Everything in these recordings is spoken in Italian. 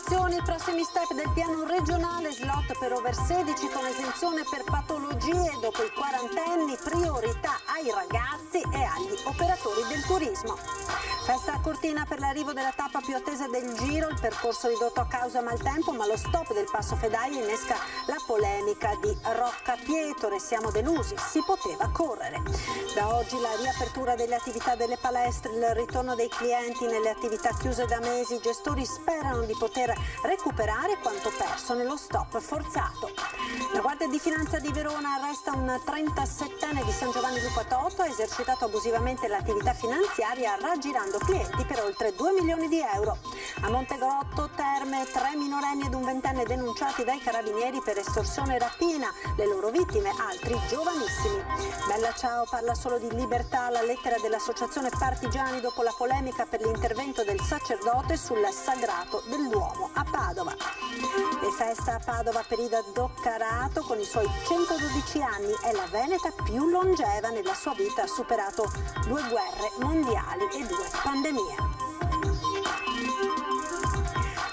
Vaccinazioni, i prossimi step del piano regionale, slot per over 16 con esenzione per patologie, dopo i quarantenni, priorità ai ragazzi e agli operatori del turismo. Festa a Cortina per l'arrivo della tappa più attesa del Giro, il percorso ridotto a causa maltempo, ma lo stop del Passo Fedaia innesca la polemica di Rocca Pietore. Siamo delusi, si poteva correre. Da oggi la riapertura delle attività delle palestre, il ritorno dei clienti nelle attività chiuse da mesi, i gestori sperano di poter recuperare quanto perso nello stop forzato. La Guardia di Finanza di Verona arresta un 37enne di San Giovanni Lupatotto, ha esercitato abusivamente l'attività finanziaria raggirando clienti per oltre 2 milioni di euro. A Montegrotto Terme, 3 minorenni ed un ventenne denunciati dai carabinieri per estorsione e rapina, le loro vittime altri giovanissimi. Bella Ciao parla solo di libertà, la lettera dell'associazione Partigiani dopo la polemica per l'intervento del sacerdote sul sagrato dell'uomo a Padova. E festa a Padova per Ida Doccarato, con i suoi 112 anni è la veneta più longeva, nella sua vita ha superato 2 guerre mondiali e 2 pandemie.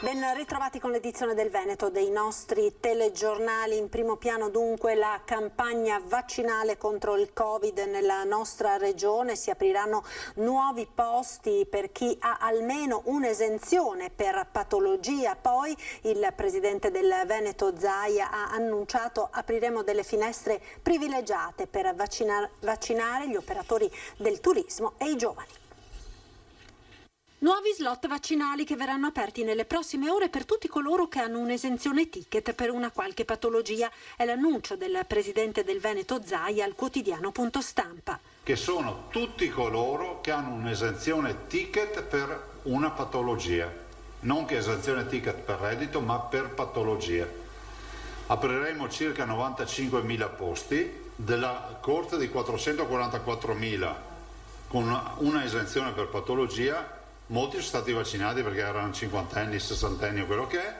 Ben ritrovati con l'edizione del Veneto dei nostri telegiornali. In primo piano dunque la campagna vaccinale contro il Covid nella nostra regione. Si apriranno nuovi posti per chi ha almeno un'esenzione per patologia. Poi il presidente del Veneto Zaia ha annunciato apriremo delle finestre privilegiate per vaccinare gli operatori del turismo e i giovani. Nuovi slot vaccinali che verranno aperti nelle prossime ore per tutti coloro che hanno un'esenzione ticket per una qualche patologia. È l'annuncio del presidente del Veneto Zaia al quotidiano Punto Stampa. Che sono tutti coloro che hanno un'esenzione ticket per una patologia, non che esenzione ticket per reddito, ma per patologia. Apriremo circa 95.000 posti della corte di 444.000 con una esenzione per patologia. Molti sono stati vaccinati perché erano 50enni, 60enni o quello che è.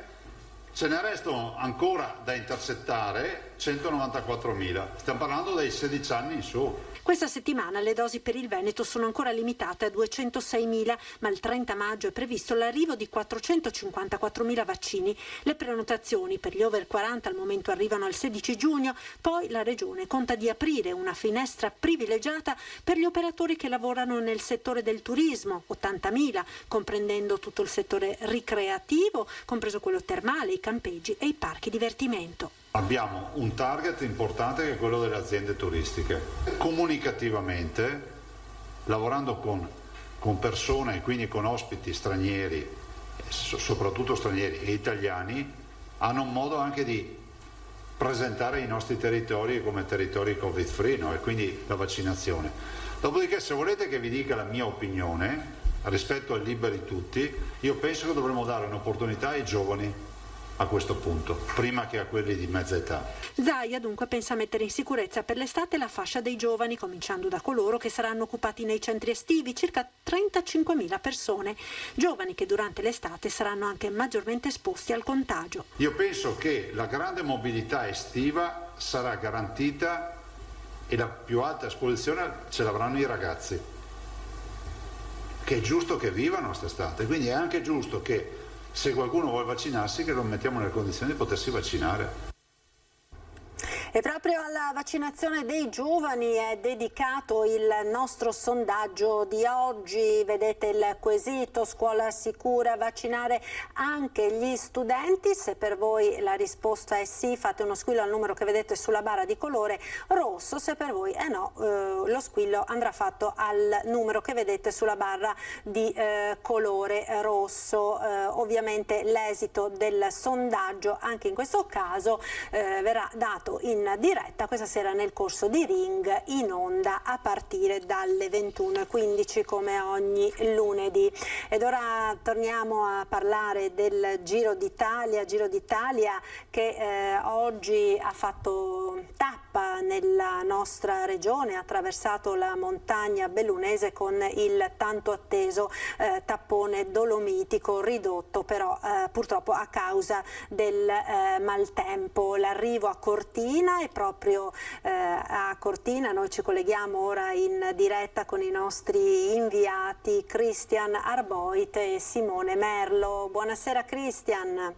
Ce ne restano ancora da intercettare 194.000. Stiamo parlando dai 16 anni in su. Questa settimana le dosi per il Veneto sono ancora limitate a 206.000, ma il 30 maggio è previsto l'arrivo di 454.000 vaccini. Le prenotazioni per gli over 40 al momento arrivano al 16 giugno, poi la Regione conta di aprire una finestra privilegiata per gli operatori che lavorano nel settore del turismo, 80.000, comprendendo tutto il settore ricreativo, compreso quello termale, i campeggi e i parchi divertimento. Abbiamo un target importante che è quello delle aziende turistiche. Comunicativamente, lavorando con persone e quindi con ospiti stranieri, soprattutto stranieri e italiani, hanno un modo anche di presentare i nostri territori come territori covid free, no? E quindi la vaccinazione. Dopodiché, se volete che vi dica la mia opinione rispetto al liberi tutti, io penso che dovremmo dare un'opportunità ai giovani a questo punto, prima che a quelli di mezza età. Zaia dunque pensa mettere in sicurezza per l'estate la fascia dei giovani, cominciando da coloro che saranno occupati nei centri estivi, circa 35.000 persone, giovani che durante l'estate saranno anche maggiormente esposti al contagio. Io penso che la grande mobilità estiva sarà garantita e la più alta esposizione ce l'avranno i ragazzi, che è giusto che vivano quest'estate, quindi è anche giusto che se qualcuno vuole vaccinarsi, che lo mettiamo nelle condizioni di potersi vaccinare. E proprio alla vaccinazione dei giovani è dedicato il nostro sondaggio di oggi. Vedete il quesito: scuola sicura, vaccinare anche gli studenti? Se per voi la risposta è sì, fate uno squillo al numero che vedete sulla barra di colore rosso. Se per voi è no, lo squillo andrà fatto al numero che vedete sulla barra di colore rosso. Ovviamente l'esito del sondaggio anche in questo caso verrà dato in diretta questa sera nel corso di Ring, in onda a partire dalle 21:15 come ogni lunedì. Ed ora torniamo a parlare del Giro d'Italia che oggi ha fatto tappa nella nostra regione, ha attraversato la montagna bellunese con il tanto atteso tappone dolomitico, ridotto però purtroppo a causa del maltempo. L'arrivo a Cortina Cortina, e proprio a Cortina noi ci colleghiamo ora in diretta con i nostri inviati Christian Arboit e Simone Merlo. Buonasera Christian.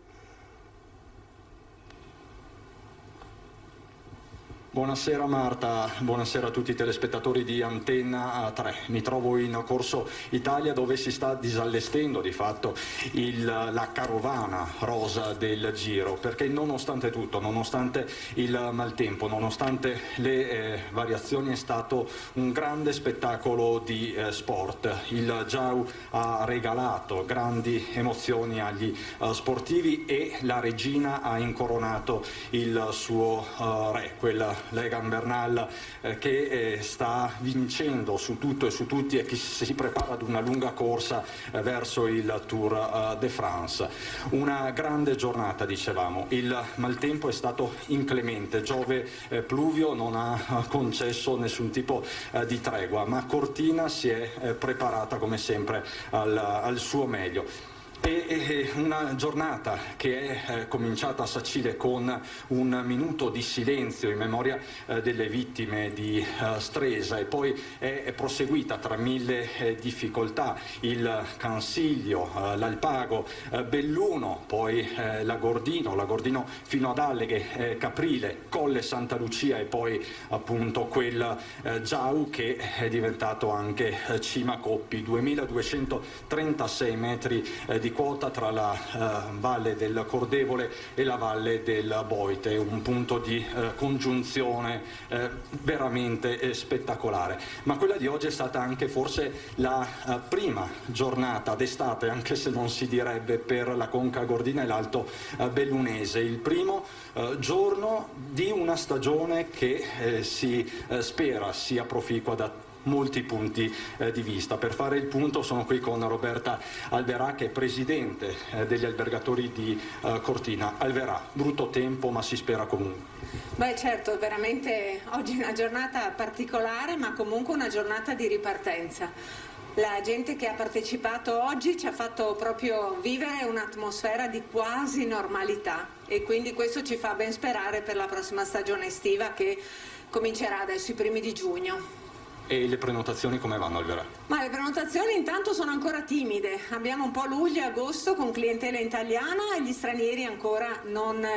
Buonasera Marta, buonasera a tutti i telespettatori di Antenna 3. Mi trovo in Corso Italia, dove si sta disallestendo di fatto la carovana rosa del Giro, perché nonostante tutto, nonostante il maltempo, nonostante le variazioni, è stato un grande spettacolo di sport. Il Giau ha regalato grandi emozioni agli sportivi e la regina ha incoronato il suo re, quella Egan Bernal, che sta vincendo su tutto e su tutti e che si prepara ad una lunga corsa verso il Tour de France. Una grande giornata, dicevamo. Il maltempo è stato inclemente, Giove Pluvio non ha concesso nessun tipo di tregua, ma Cortina si è preparata come sempre al suo meglio. E una giornata che è cominciata a Sacile con un minuto di silenzio in memoria delle vittime di Stresa, e poi è proseguita tra mille difficoltà: il Cansiglio, l'Alpago, Belluno, poi l'Agordino fino ad Alleghe, Caprile, Colle Santa Lucia e poi appunto quel Giau che è diventato anche Cima Coppi, 2236 metri di quota tra la valle del Cordevole e la valle del Boite, un punto di congiunzione veramente spettacolare. Ma quella di oggi è stata anche forse la prima giornata d'estate, anche se non si direbbe, per la Conca Gordina e l'Alto Bellunese, il primo giorno di una stagione che si spera sia proficua da molti punti di vista. Per fare il punto sono qui con Roberta Alverà, che è presidente degli albergatori di Cortina. Alverà, brutto tempo ma si spera comunque. Beh certo, veramente oggi è una giornata particolare, ma comunque una giornata di ripartenza. La gente che ha partecipato oggi ci ha fatto proprio vivere un'atmosfera di quasi normalità, e quindi questo ci fa ben sperare per la prossima stagione estiva, che comincerà adesso i primi di giugno. E le prenotazioni come vanno, Alverà? Ma le prenotazioni intanto sono ancora timide, abbiamo un po' luglio e agosto con clientela italiana e gli stranieri ancora non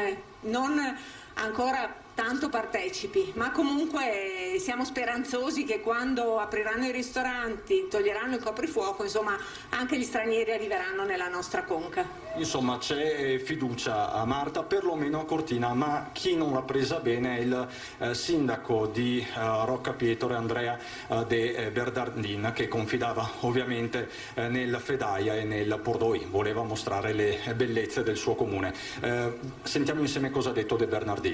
ancora tanto partecipi, ma comunque siamo speranzosi che quando apriranno i ristoranti, toglieranno il coprifuoco, insomma anche gli stranieri arriveranno nella nostra conca. Insomma c'è fiducia a Marta, perlomeno a Cortina, ma chi non l'ha presa bene è il sindaco di Roccapietore, Andrea De Bernardin, che confidava ovviamente nel Fedaia e nel Pordoi, voleva mostrare le bellezze del suo comune. Sentiamo insieme cosa ha detto De Bernardin.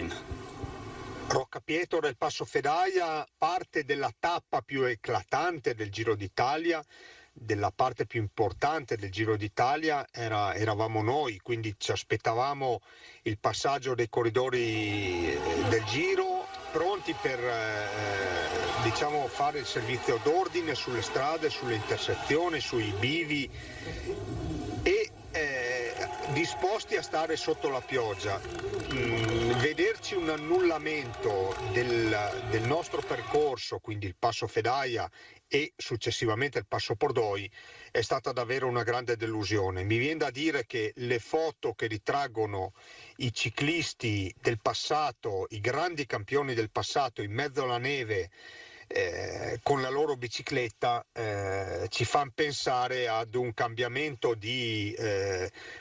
Roccapietore e il Passo Fedaia, parte della tappa più eclatante del Giro d'Italia, della parte più importante del Giro d'Italia eravamo noi, quindi ci aspettavamo il passaggio dei corridori del Giro, pronti per diciamo fare il servizio d'ordine sulle strade, sulle intersezioni, sui bivi e disposti a stare sotto la pioggia. Vederci un annullamento del nostro percorso, quindi il Passo Fedaia e successivamente il Passo Pordoi, è stata davvero una grande delusione. Mi viene da dire che le foto che ritraggono i ciclisti del passato, i grandi campioni del passato in mezzo alla neve, con la loro bicicletta, ci fanno pensare ad un cambiamento di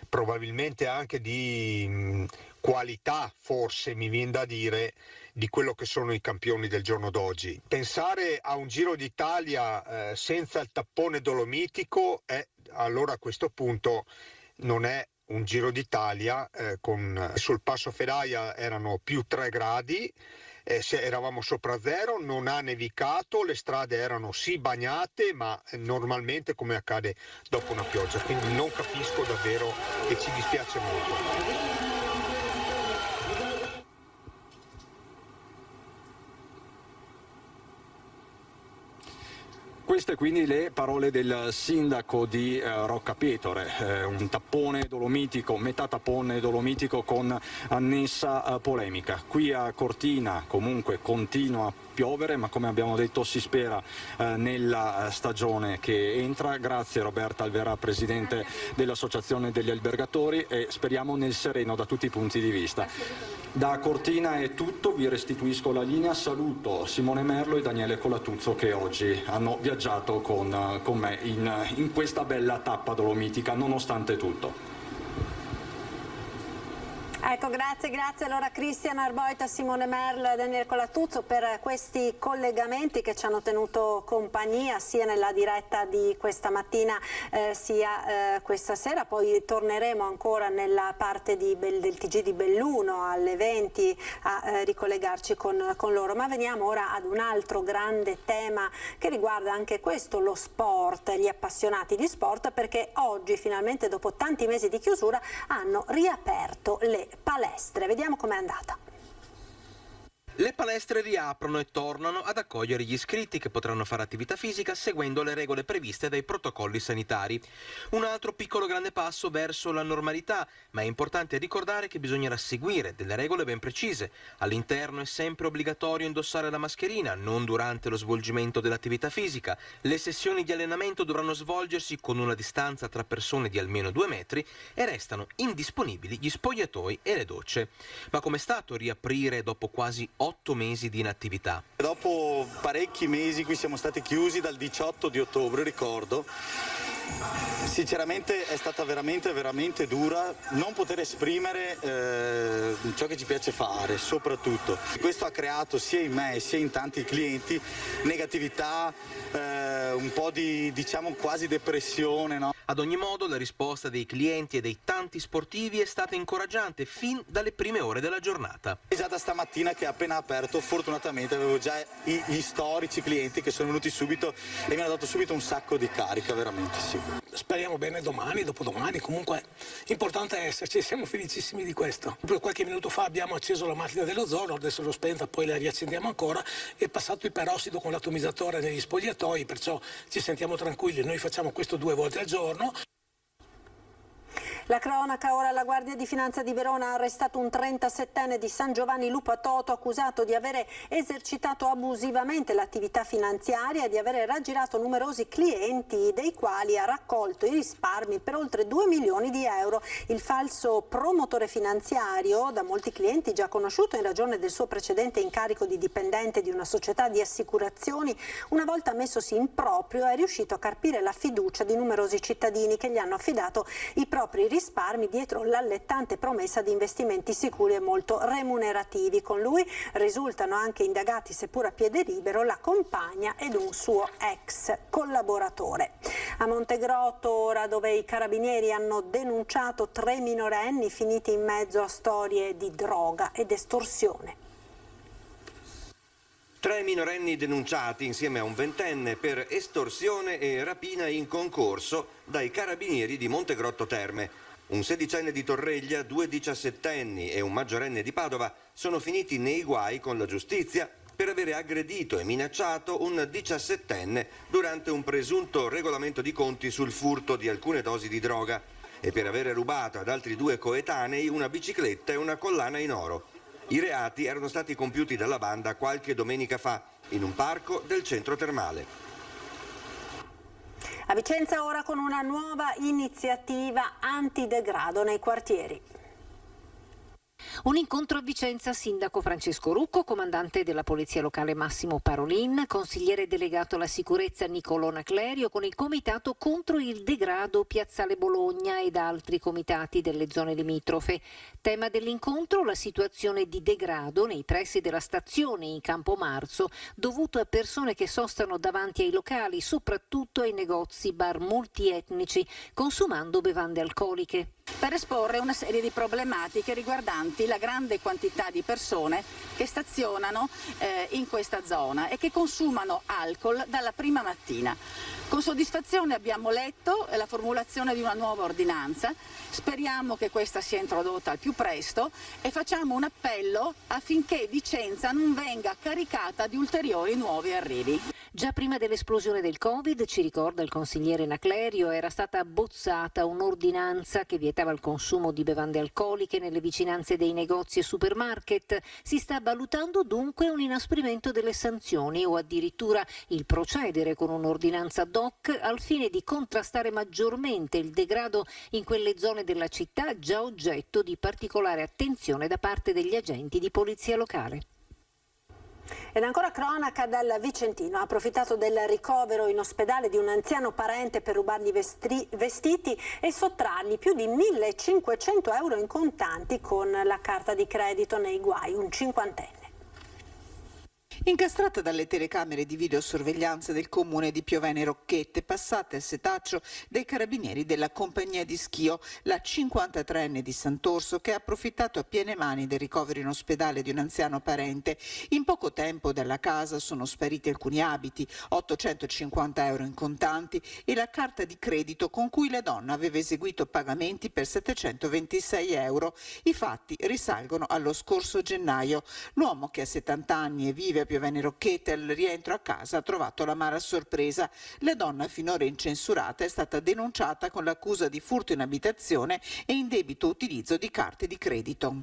probabilmente anche di qualità, forse mi viene da dire, di quello che sono i campioni del giorno d'oggi. Pensare a un Giro d'Italia senza il tappone dolomitico allora a questo punto non è un Giro d'Italia. Sul Passo Fedaia erano più 3 gradi, eravamo sopra zero, non ha nevicato, le strade erano sì bagnate, ma normalmente come accade dopo una pioggia, quindi non capisco davvero e ci dispiace molto. queste quindi le parole del sindaco di Roccapietore, un tappone dolomitico, metà tappone dolomitico con annessa polemica. Qui a Cortina comunque continua a piovere, ma come abbiamo detto si spera nella stagione che entra. Grazie Roberta Alverà, presidente dell'Associazione degli Albergatori, e speriamo nel sereno da tutti i punti di vista. Da Cortina è tutto, vi restituisco la linea, saluto Simone Merlo e Daniele Colatuzzo che oggi hanno viaggiato con me in questa bella tappa dolomitica nonostante tutto. Ecco, grazie allora Cristian Arboita, Simone Merlo e Daniele Colatuzzo per questi collegamenti che ci hanno tenuto compagnia sia nella diretta di questa mattina sia questa sera. Poi torneremo ancora nella parte del TG di Belluno alle 20 a ricollegarci con loro. Ma veniamo ora ad un altro grande tema che riguarda anche questo, lo sport, gli appassionati di sport, perché oggi finalmente dopo tanti mesi di chiusura hanno riaperto le palestre. Vediamo com'è andata. Le palestre riaprono e tornano ad accogliere gli iscritti che potranno fare attività fisica seguendo le regole previste dai protocolli sanitari. Un altro piccolo grande passo verso la normalità, ma è importante ricordare che bisognerà seguire delle regole ben precise. All'interno è sempre obbligatorio indossare la mascherina, non durante lo svolgimento dell'attività fisica. Le sessioni di allenamento dovranno svolgersi con una distanza tra persone di almeno 2 metri e restano indisponibili gli spogliatoi e le docce. Ma com'è stato riaprire dopo quasi 8 mesi di inattività? Dopo parecchi mesi qui siamo stati chiusi dal 18 di ottobre, ricordo. Sinceramente è stata veramente dura non poter esprimere ciò che ci piace fare, soprattutto. Questo ha creato sia in me sia in tanti clienti negatività, un po' di, diciamo, quasi depressione, no? Ad ogni modo la risposta dei clienti e dei tanti sportivi è stata incoraggiante fin dalle prime ore della giornata. Già da stamattina che appena aperto, fortunatamente avevo già gli storici clienti che sono venuti subito e mi hanno dato subito un sacco di carica, veramente sì. Speriamo bene domani, dopodomani, comunque importante è esserci, siamo felicissimi di questo. Proprio qualche minuto fa abbiamo acceso la macchina dell'ozono, adesso l'ho spenta, poi la riaccendiamo ancora, è passato il perossido con l'atomizzatore negli spogliatoi, perciò ci sentiamo tranquilli, noi facciamo questo 2 volte al giorno. La cronaca ora, la Guardia di Finanza di Verona ha arrestato un 37enne di San Giovanni Lupa Toto accusato di avere esercitato abusivamente l'attività finanziaria e di avere raggirato numerosi clienti dei quali ha raccolto i risparmi per oltre 2 milioni di euro. Il falso promotore finanziario, da molti clienti già conosciuto in ragione del suo precedente incarico di dipendente di una società di assicurazioni, una volta messosi in proprio è riuscito a carpire la fiducia di numerosi cittadini che gli hanno affidato i propri risparmi dietro l'allettante promessa di investimenti sicuri e molto remunerativi. Con lui risultano anche indagati, seppur a piede libero, la compagna ed un suo ex collaboratore. A Montegrotto ora, dove i carabinieri hanno denunciato 3 minorenni finiti in mezzo a storie di droga ed estorsione. 3 minorenni denunciati insieme a un 20enne per estorsione e rapina in concorso dai carabinieri di Montegrotto Terme. Un 16enne di Torreglia, 2 diciassettenni e un maggiorenne di Padova sono finiti nei guai con la giustizia per avere aggredito e minacciato un 17enne durante un presunto regolamento di conti sul furto di alcune dosi di droga e per avere rubato ad altri 2 coetanei una bicicletta e una collana in oro. I reati erano stati compiuti dalla banda qualche domenica fa in un parco del centro termale. A Vicenza ora con una nuova iniziativa antidegrado nei quartieri. Un incontro a Vicenza, sindaco Francesco Rucco, comandante della polizia locale Massimo Parolin, consigliere delegato alla sicurezza Niccolò Naclerio con il comitato contro il degrado Piazzale Bologna ed altri comitati delle zone limitrofe. Tema dell'incontro la situazione di degrado nei pressi della stazione in Campo Marzo dovuto a persone che sostano davanti ai locali, soprattutto ai negozi bar multietnici, consumando bevande alcoliche. Per esporre una serie di problematiche riguardanti la grande quantità di persone che stazionano in questa zona e che consumano alcol dalla prima mattina. Con soddisfazione abbiamo letto la formulazione di una nuova ordinanza, speriamo che questa sia introdotta al più presto e facciamo un appello affinché Vicenza non venga caricata di ulteriori nuovi arrivi. Già prima dell'esplosione del Covid, ci ricorda il consigliere Naclerio, era stata abbozzata un'ordinanza che vietava il consumo di bevande alcoliche nelle vicinanze dei negozi e supermarket. Si sta valutando dunque un inasprimento delle sanzioni o addirittura il procedere con un'ordinanza ad hoc al fine di contrastare maggiormente il degrado in quelle zone della città già oggetto di particolare attenzione da parte degli agenti di polizia locale. Ed ancora cronaca dal Vicentino. Ha approfittato del ricovero in ospedale di un anziano parente per rubargli vestiti e sottrargli più di 1.500 euro in contanti con la carta di credito nei guai, un cinquantenne. Incastrata dalle telecamere di videosorveglianza del comune di Piovene Rocchette, passate al setaccio dei carabinieri della compagnia di Schio, la 53enne di Sant'Orso che ha approfittato a piene mani del ricovero in ospedale di un anziano parente. In poco tempo dalla casa sono spariti alcuni abiti, 850 euro in contanti e la carta di credito con cui la donna aveva eseguito pagamenti per 726 euro. I fatti risalgono allo scorso gennaio. L'uomo, che ha 70 anni e vive a Piovene Rocchette, al rientro a casa ha trovato l'amara sorpresa. La donna, finora incensurata, è stata denunciata con l'accusa di furto in abitazione e indebito utilizzo di carte di credito.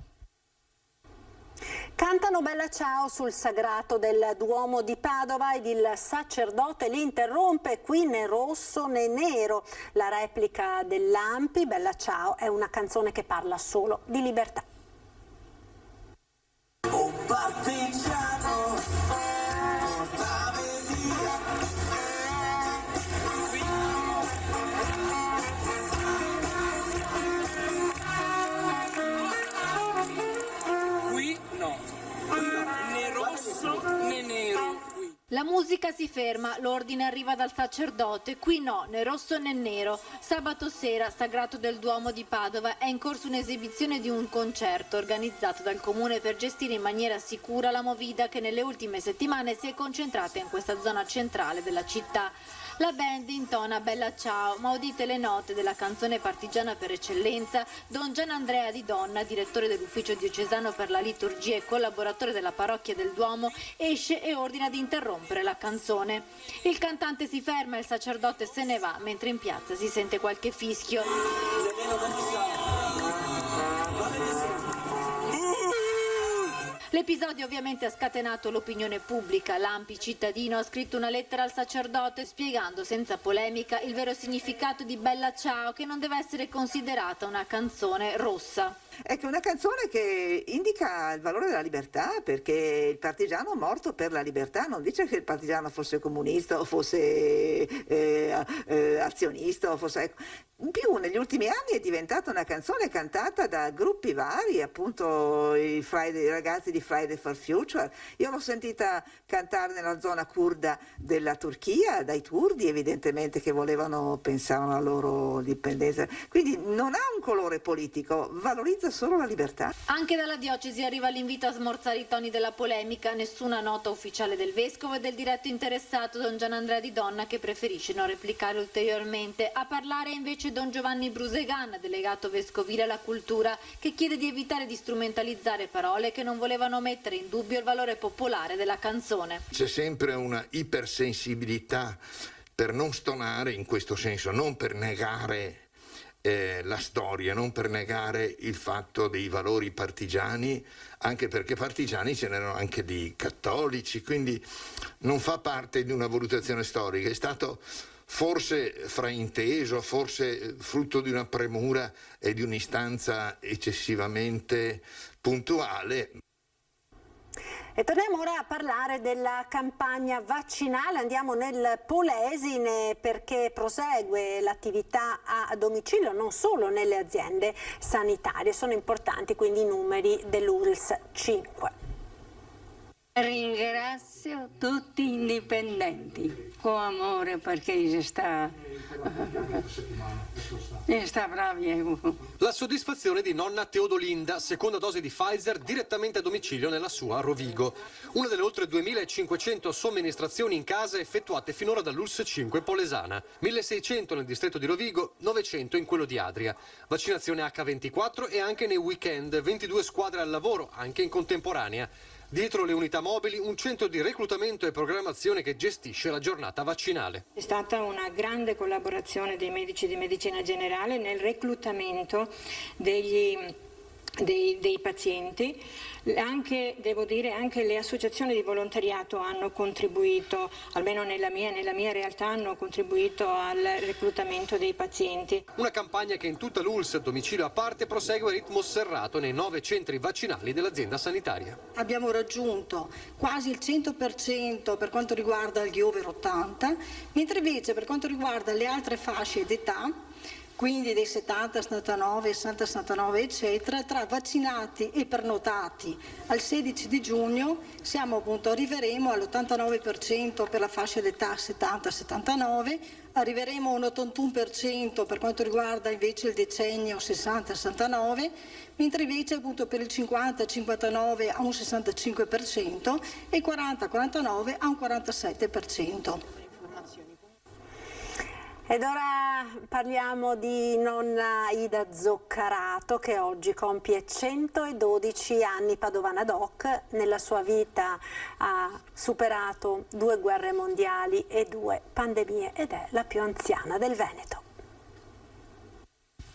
Cantano Bella Ciao sul sagrato del Duomo di Padova ed il sacerdote li interrompe, qui né rosso né nero. La replica dell'Ampi, Bella Ciao, è una canzone che parla solo di libertà. Oh partigiano, portami via. Qui no, né rosso né nero. La musica si ferma, l'ordine arriva dal sacerdote, qui no, né rosso né nero. Sabato sera, Sagrato del Duomo di Padova, è in corso un'esibizione di un concerto organizzato dal comune per gestire in maniera sicura la movida che nelle ultime settimane si è concentrata in questa zona centrale della città. La band intona Bella Ciao, ma udite le note della canzone partigiana per eccellenza, Don Gianandrea Di Donna, direttore dell'ufficio diocesano per la liturgia e collaboratore della parrocchia del Duomo, esce e ordina di interrompere la canzone. Il cantante si ferma e il sacerdote se ne va, mentre in piazza si sente qualche fischio. L'episodio ovviamente ha scatenato l'opinione pubblica. L'Ampi cittadino ha scritto una lettera al sacerdote spiegando senza polemica il vero significato di Bella Ciao, che non deve essere considerata una canzone rossa. Ecco, una canzone che indica il valore della libertà, perché il partigiano morto per la libertà non dice che il partigiano fosse comunista o fosse azionista o fosse... Ecco. In più, negli ultimi anni è diventata una canzone cantata da gruppi vari, appunto i ragazzi di Friday for Future. Io l'ho sentita cantare nella zona curda della Turchia, dai curdi evidentemente, che pensavano alla loro indipendenza. Quindi non ha un colore politico, valorizza solo la libertà. Anche dalla diocesi arriva l'invito a smorzare i toni della polemica. Nessuna nota ufficiale del vescovo e del diretto interessato, Don Gianandrea Di Donna, che preferisce non replicare ulteriormente. A parlare invece Don Giovanni Brusegan, delegato vescovile alla cultura, che chiede di evitare di strumentalizzare parole che non volevano mettere in dubbio il valore popolare della canzone. C'è sempre una ipersensibilità per non stonare in questo senso, non per negare la storia, non per negare il fatto dei valori partigiani, anche perché partigiani ce n'erano anche di cattolici, quindi non fa parte di una valutazione storica, è stato forse frainteso, forse frutto di una premura e di un'istanza eccessivamente puntuale. E torniamo ora a parlare della campagna vaccinale, andiamo nel Polesine perché prosegue l'attività a domicilio non solo nelle aziende sanitarie, sono importanti quindi i numeri dell'ULSS 5. Ringrazio tutti i dipendenti con amore perché sta bravi. La soddisfazione di nonna Teodolinda, seconda dose di Pfizer direttamente a domicilio nella sua Rovigo. Una delle oltre 2500 somministrazioni in casa effettuate finora dall'ULSS 5 Polesana. 1600 nel distretto di Rovigo, 900 in quello di Adria. Vaccinazione H24 e anche nei weekend, 22 squadre al lavoro, anche in contemporanea. Dietro le unità mobili un centro di reclutamento e programmazione che gestisce la giornata vaccinale. È stata una grande collaborazione dei medici di medicina generale nel reclutamento dei pazienti. Anche, devo dire, anche le associazioni di volontariato hanno contribuito, almeno nella mia realtà, hanno contribuito al reclutamento dei pazienti. Una campagna che in tutta l'ULSS, domicilio a parte, prosegue a ritmo serrato nei 9 centri vaccinali dell'azienda sanitaria. Abbiamo raggiunto quasi il 100% per quanto riguarda gli over 80, mentre invece per quanto riguarda le altre fasce d'età, quindi dei 70, 79, 60, 69 eccetera, tra vaccinati e prenotati al 16 di giugno arriveremo all'89% per la fascia d'età 70-79, arriveremo a un 81% per quanto riguarda invece il decennio 60-69, mentre invece appunto per il 50-59 a un 65% e il 40-49 a un 47%. Ed ora parliamo di nonna Ida Zoccarato, che oggi compie 112 anni, padovana doc. Nella sua vita ha superato 2 guerre mondiali e 2 pandemie ed è la più anziana del Veneto.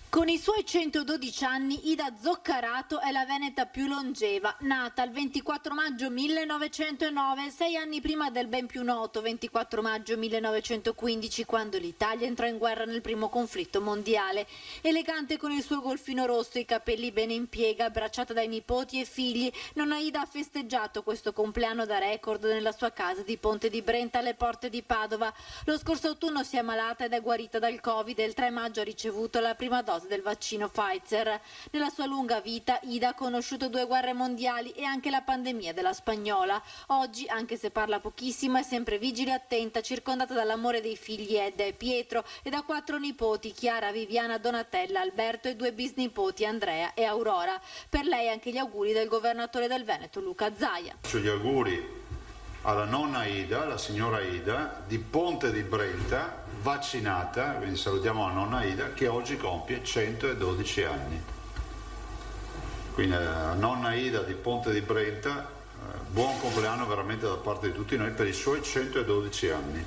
Con i suoi 112 anni, Ida Zoccarato è la veneta più longeva, nata il 24 maggio 1909, 6 anni prima del ben più noto 24 maggio 1915, quando l'Italia entrò in guerra nel primo conflitto mondiale. Elegante con il suo golfino rosso, i capelli bene in piega, abbracciata dai nipoti e figli, nonna Ida ha festeggiato questo compleanno da record nella sua casa di Ponte di Brenta alle porte di Padova. Lo scorso autunno si è ammalata ed è guarita dal Covid e il 3 maggio ha ricevuto la prima dose del vaccino Pfizer. Nella sua lunga vita Ida ha conosciuto 2 guerre mondiali e anche la pandemia della spagnola. Oggi, anche se parla pochissimo, è sempre vigile e attenta, circondata dall'amore dei figli Edda e Pietro e da 4 nipoti, Chiara, Viviana, Donatella, Alberto e 2 bisnipoti, Andrea e Aurora. Per lei anche gli auguri del governatore del Veneto, Luca Zaia. Faccio gli auguri alla nonna Ida, la signora Ida di Ponte di Brenta, vaccinata, quindi salutiamo la nonna Ida che oggi compie 112 anni. Quindi la nonna Ida di Ponte di Brenta, buon compleanno veramente da parte di tutti noi per i suoi 112 anni.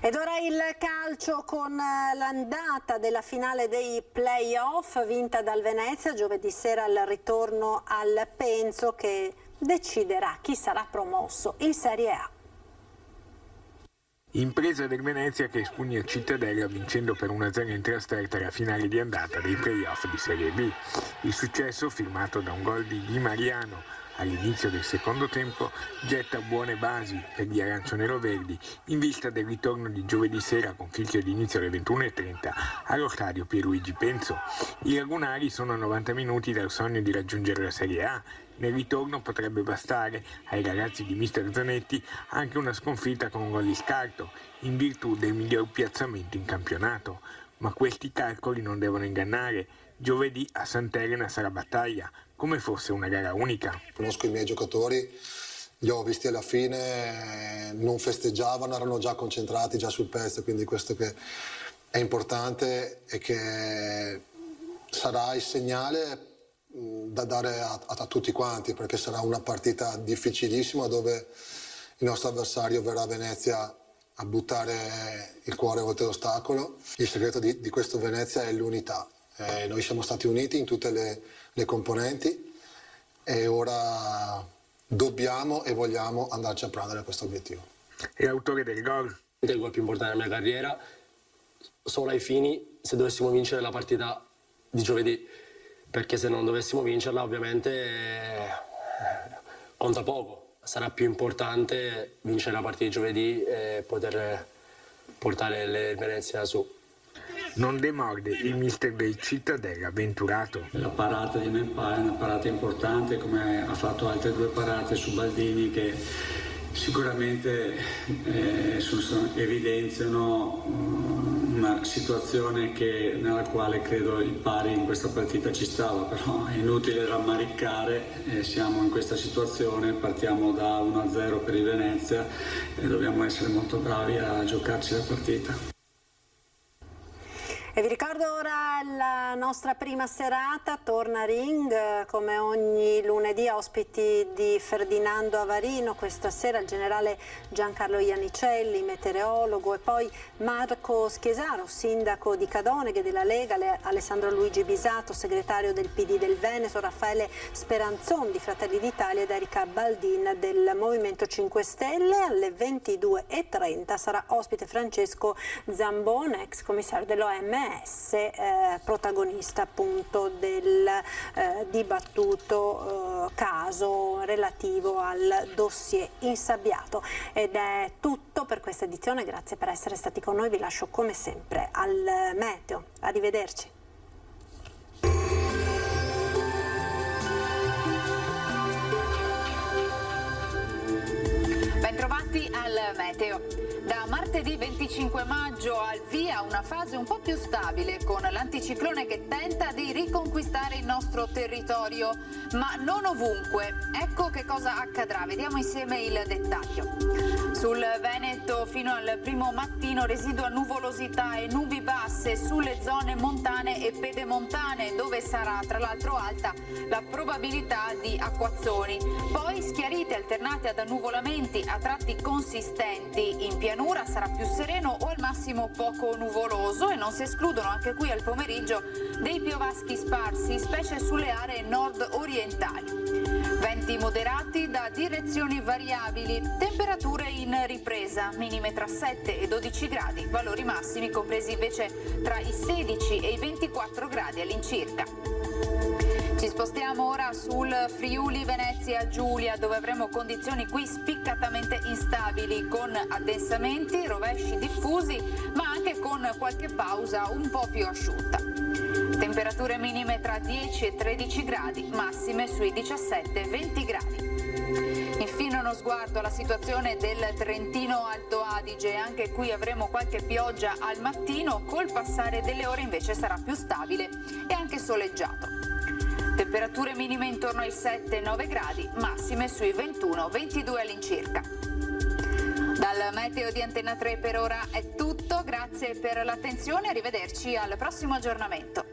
Ed ora il calcio con l'andata della finale dei play-off vinta dal Venezia giovedì sera al ritorno al Penzo, che deciderà chi sarà promosso in Serie A. Impresa del Venezia che espugna il Cittadella vincendo per 1-0 in trasferta la finale di andata dei play-off di Serie B. Il successo, firmato da un gol di Di Mariano all'inizio del secondo tempo, getta buone basi per gli arancione-verdi in vista del ritorno di giovedì sera con fischio di inizio alle 21:30 allo stadio Pierluigi Penzo. I lagunari sono a 90 minuti dal sogno di raggiungere la Serie A. Nel ritorno potrebbe bastare ai ragazzi di mister Zanetti anche una sconfitta con un gol di scarto, in virtù del miglior piazzamento in campionato. Ma questi calcoli non devono ingannare. Giovedì a Sant'Elena sarà battaglia, come fosse una gara unica. Conosco i miei giocatori, li ho visti alla fine, non festeggiavano, erano già concentrati, già sul pezzo, quindi questo che è importante e che sarà il segnale da dare a tutti quanti, perché sarà una partita difficilissima dove il nostro avversario verrà a Venezia a buttare il cuore oltre l'ostacolo. Il segreto di questo Venezia è l'unità. Noi siamo stati uniti in tutte le componenti e ora dobbiamo e vogliamo andarci a prendere questo obiettivo. E l'autore del gol? Il gol più importante della mia carriera, solo ai fini se dovessimo vincere la partita di giovedì, perché se non dovessimo vincerla ovviamente conta poco. Sarà più importante vincere la partita di giovedì e poter portare il Venezia su. Non demorde il mister del Cittadella, Venturato. La parata di Mempa è una parata importante, come ha fatto altre 2 parate su Baldini che sicuramente evidenziano una situazione nella quale credo il pari in questa partita ci stava, però è inutile rammaricare, siamo in questa situazione, partiamo da 1-0 per il Venezia e dobbiamo essere molto bravi a giocarci la partita. E vi ricordo Ricordo ora la nostra prima serata, torna Ring, come ogni lunedì ospiti di Ferdinando Avarino, questa sera il generale Giancarlo Iannicelli, meteorologo, e poi Marco Schiesaro, sindaco di Cadoneghe della Lega, Alessandro Luigi Bisato, segretario del PD del Veneto, Raffaele Speranzon di Fratelli d'Italia ed Erika Baldin del Movimento 5 Stelle. Alle 22:30 sarà ospite Francesco Zambon, ex commissario dell'OMS, protagonista appunto del dibattuto caso relativo al dossier Insabbiato. Ed è tutto per questa edizione, grazie per essere stati con noi, vi lascio come sempre al meteo. Arrivederci. Bentrovati al meteo. Da martedì 25 maggio al via una fase un po' più stabile con l'anticiclone che tenta di riconquistare il nostro territorio, ma non ovunque. Ecco che cosa accadrà, vediamo insieme il dettaglio. Sul Veneto fino al primo mattino residua nuvolosità e nubi basse sulle zone montane e pedemontane, dove sarà tra l'altro alta la probabilità di acquazzoni. Poi schiarite alternate ad annuvolamenti a tratti consistenti. In pianura sarà più sereno o al massimo poco nuvoloso e non si escludono anche qui al pomeriggio dei piovaschi sparsi, specie sulle aree nord-orientali. Venti moderati da direzioni variabili, temperature in ripresa, minime tra 7 e 12 gradi, valori massimi compresi invece tra i 16 e i 24 gradi all'incirca. Ci spostiamo ora sul Friuli Venezia Giulia, dove avremo condizioni qui spiccatamente instabili con addensamenti, rovesci diffusi, ma anche con qualche pausa un po' più asciutta. Temperature minime tra 10 e 13 gradi, massime sui 17-20 gradi. Infine uno sguardo alla situazione del Trentino Alto Adige, anche qui avremo qualche pioggia al mattino, col passare delle ore invece sarà più stabile e anche soleggiato. Temperature minime intorno ai 7-9 gradi, massime sui 21-22 all'incirca. Dal meteo di Antenna 3 per ora è tutto, grazie per l'attenzione, arrivederci al prossimo aggiornamento.